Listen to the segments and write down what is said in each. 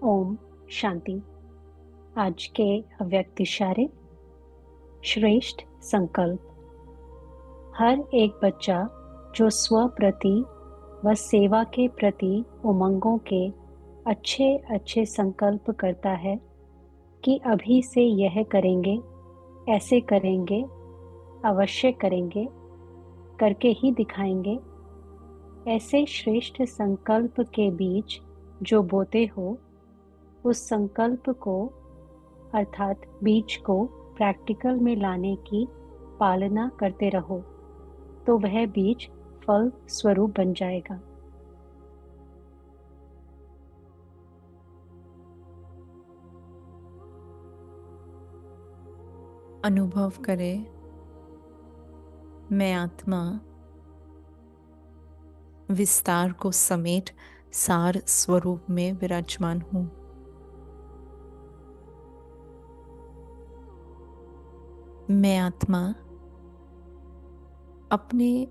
ओम शांति। आज के अव्यक्त इशारे। श्रेष्ठ संकल्प। हर एक बच्चा जो स्व प्रति व सेवा के प्रति उमंगों के अच्छे अच्छे संकल्प करता है कि अभी से यह करेंगे, ऐसे करेंगे, अवश्य करेंगे, करके ही दिखाएंगे, ऐसे श्रेष्ठ संकल्प के बीच जो बोते हो, उस संकल्प को अर्थात बीज को प्रैक्टिकल में लाने की पालना करते रहो तो वह बीज फल स्वरूप बन जाएगा। अनुभव करें, मैं आत्मा विस्तार को समेट सार स्वरूप में विराजमान हूँ। मैं आत्मा अपने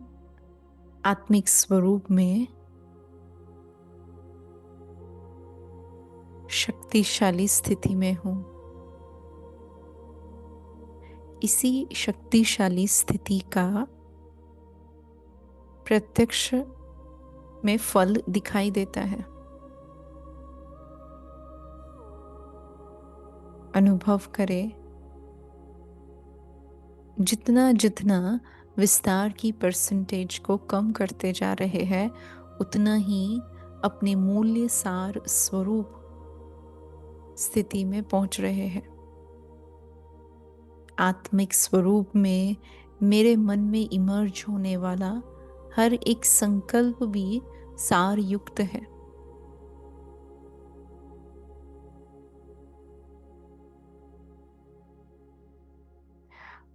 आत्मिक स्वरूप में शक्तिशाली स्थिति में हूँ। इसी शक्तिशाली स्थिति का प्रत्यक्ष में फल दिखाई देता है। अनुभव करें, जितना जितना विस्तार की परसेंटेज को कम करते जा रहे हैं, उतना ही अपने मूल्य सार स्वरूप स्थिति में पहुंच रहे हैं। आत्मिक स्वरूप में मेरे मन में इमर्ज होने वाला हर एक संकल्प भी सार युक्त है।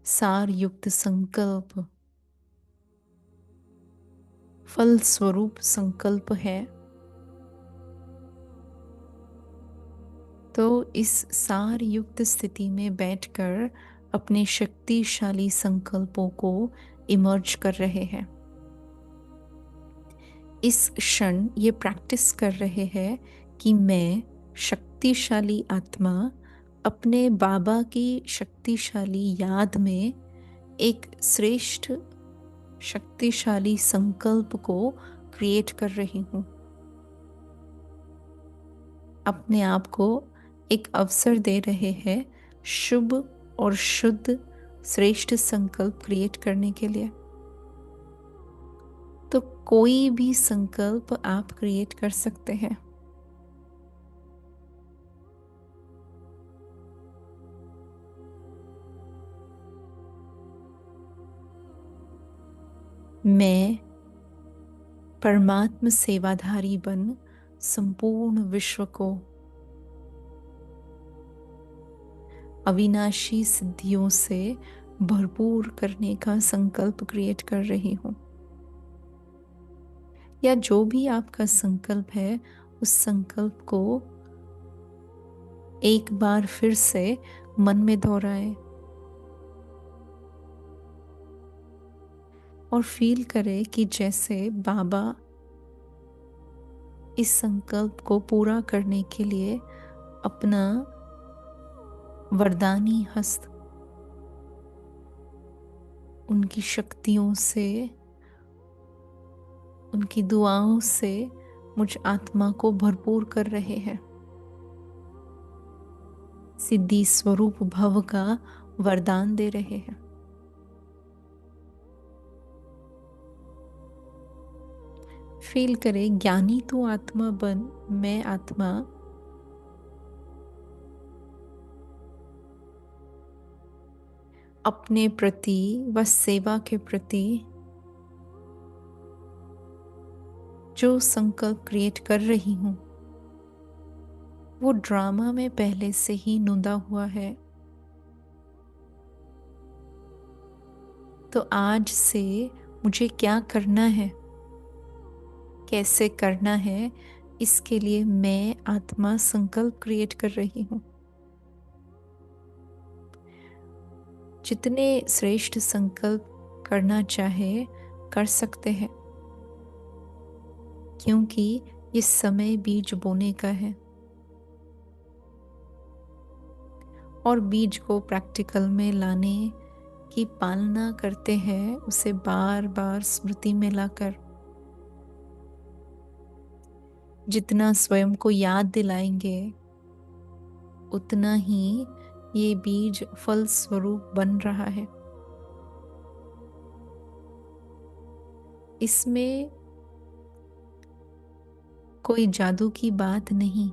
सार युक्त संकल्प फल स्वरूप संकल्प है। तो इस सार युक्त स्थिति में बैठकर अपने शक्तिशाली संकल्पों को इमर्ज कर रहे हैं। इस क्षण ये प्रैक्टिस कर रहे हैं कि मैं शक्तिशाली आत्मा अपने बाबा की शक्तिशाली याद में एक श्रेष्ठ शक्तिशाली संकल्प को क्रिएट कर रही हूँ। अपने आप को एक अवसर दे रहे हैं शुभ और शुद्ध श्रेष्ठ संकल्प क्रिएट करने के लिए। तो कोई भी संकल्प आप क्रिएट कर सकते हैं। मैं परमात्म सेवाधारी बन संपूर्ण विश्व को अविनाशी सिद्धियों से भरपूर करने का संकल्प क्रिएट कर रही हूँ। या जो भी आपका संकल्प है, उस संकल्प को एक बार फिर से मन में दोहराएं और फील करें कि जैसे बाबा इस संकल्प को पूरा करने के लिए अपना वरदानी हस्त उनकी शक्तियों से, उनकी दुआओं से मुझ आत्मा को भरपूर कर रहे हैं। सिद्धि स्वरूप भव का वरदान दे रहे हैं। फील करें, ज्ञानी तू आत्मा बन, मैं आत्मा अपने प्रति व सेवा के प्रति जो संकल्प क्रिएट कर रही हूँ, वो ड्रामा में पहले से ही नोंदा हुआ है। तो आज से मुझे क्या करना है, कैसे करना है, इसके लिए मैं आत्मा संकल्प क्रिएट कर रही हूँ। जितने श्रेष्ठ संकल्प करना चाहे कर सकते हैं, क्योंकि ये समय बीज बोने का है। और बीज को प्रैक्टिकल में लाने की पालना करते हैं, उसे बार बार स्मृति में लाकर। जितना स्वयं को याद दिलाएंगे उतना ही ये बीज फल स्वरूप बन रहा है। इसमें कोई जादू की बात नहीं,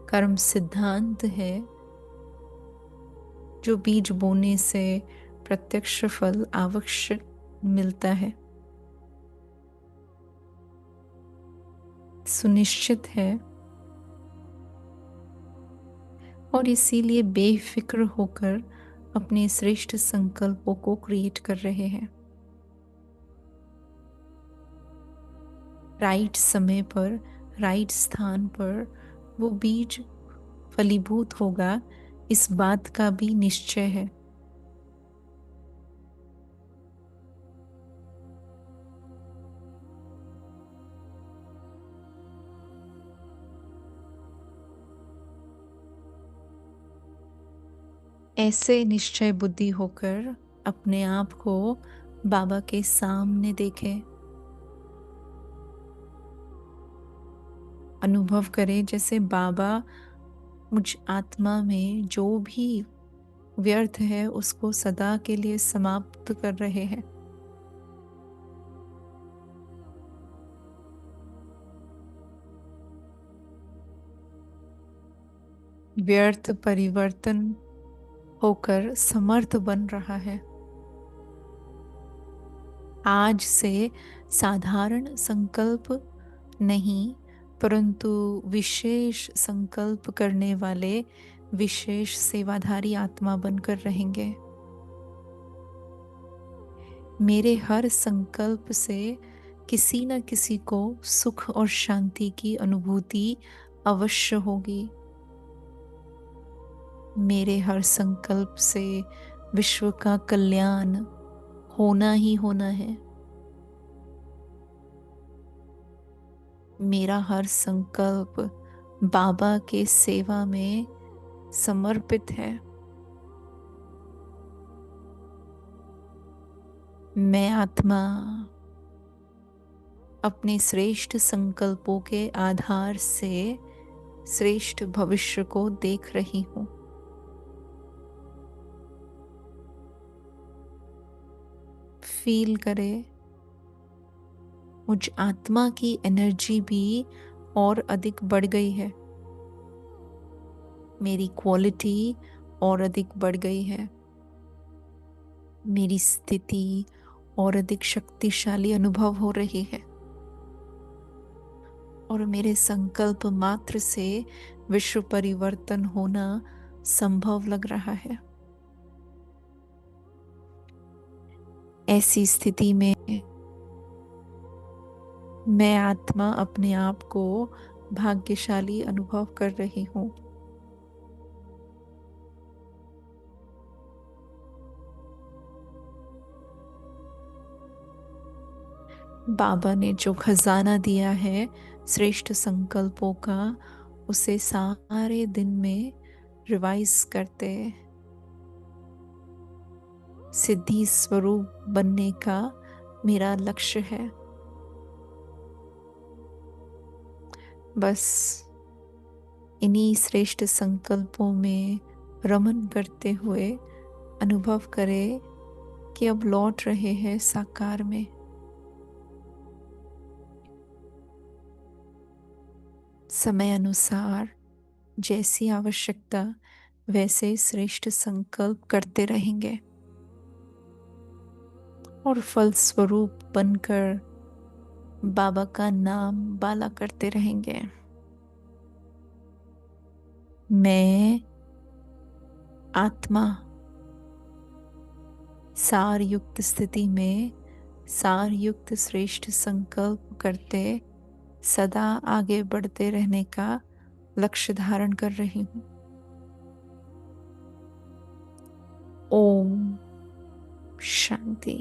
कर्म सिद्धांत है जो बीज बोने से प्रत्यक्ष फल आवश्यक मिलता है, सुनिश्चित है। और इसीलिए बेफिक्र होकर अपने श्रेष्ठ संकल्पों को क्रिएट कर रहे हैं। राइट समय पर, राइट स्थान पर वो बीज फलीभूत होगा, इस बात का भी निश्चय है। ऐसे निश्चय बुद्धि होकर अपने आप को बाबा के सामने देखें। अनुभव करें जैसे बाबा मुझ आत्मा में जो भी व्यर्थ है उसको सदा के लिए समाप्त कर रहे हैं। व्यर्थ परिवर्तन होकर समर्थ बन रहा है। आज से साधारण संकल्प नहीं, परंतु विशेष संकल्प करने वाले विशेष सेवाधारी आत्मा बनकर रहेंगे। मेरे हर संकल्प से किसी न किसी को सुख और शांति की अनुभूति अवश्य होगी। मेरे हर संकल्प से विश्व का कल्याण होना ही होना है। मेरा हर संकल्प बाबा के सेवा में समर्पित है। मैं आत्मा अपने श्रेष्ठ संकल्पों के आधार से श्रेष्ठ भविष्य को देख रही हूँ। फील करे मुझ आत्मा की एनर्जी भी और अधिक बढ़ गई है। मेरी क्वालिटी और अधिक बढ़ गई है। मेरी स्थिति और अधिक शक्तिशाली अनुभव हो रही है। और मेरे संकल्प मात्र से विश्व परिवर्तन होना संभव लग रहा है। ऐसी स्थिति में मैं आत्मा अपने आप को भाग्यशाली अनुभव कर रही हूँ। बाबा ने जो खजाना दिया है श्रेष्ठ संकल्पों का, उसे सारे दिन में रिवाइज करते सिद्धि स्वरूप बनने का मेरा लक्ष्य है। बस इन्हीं श्रेष्ठ संकल्पों में रमन करते हुए अनुभव करें कि अब लौट रहे हैं साकार में। समय अनुसार जैसी आवश्यकता वैसे श्रेष्ठ संकल्प करते रहेंगे और फल स्वरूप बनकर बाबा का नाम बाला करते रहेंगे। मैं आत्मा सार युक्त स्थिति में सार युक्त श्रेष्ठ संकल्प करते सदा आगे बढ़ते रहने का लक्ष्य धारण कर रही हूँ। ओम शांति।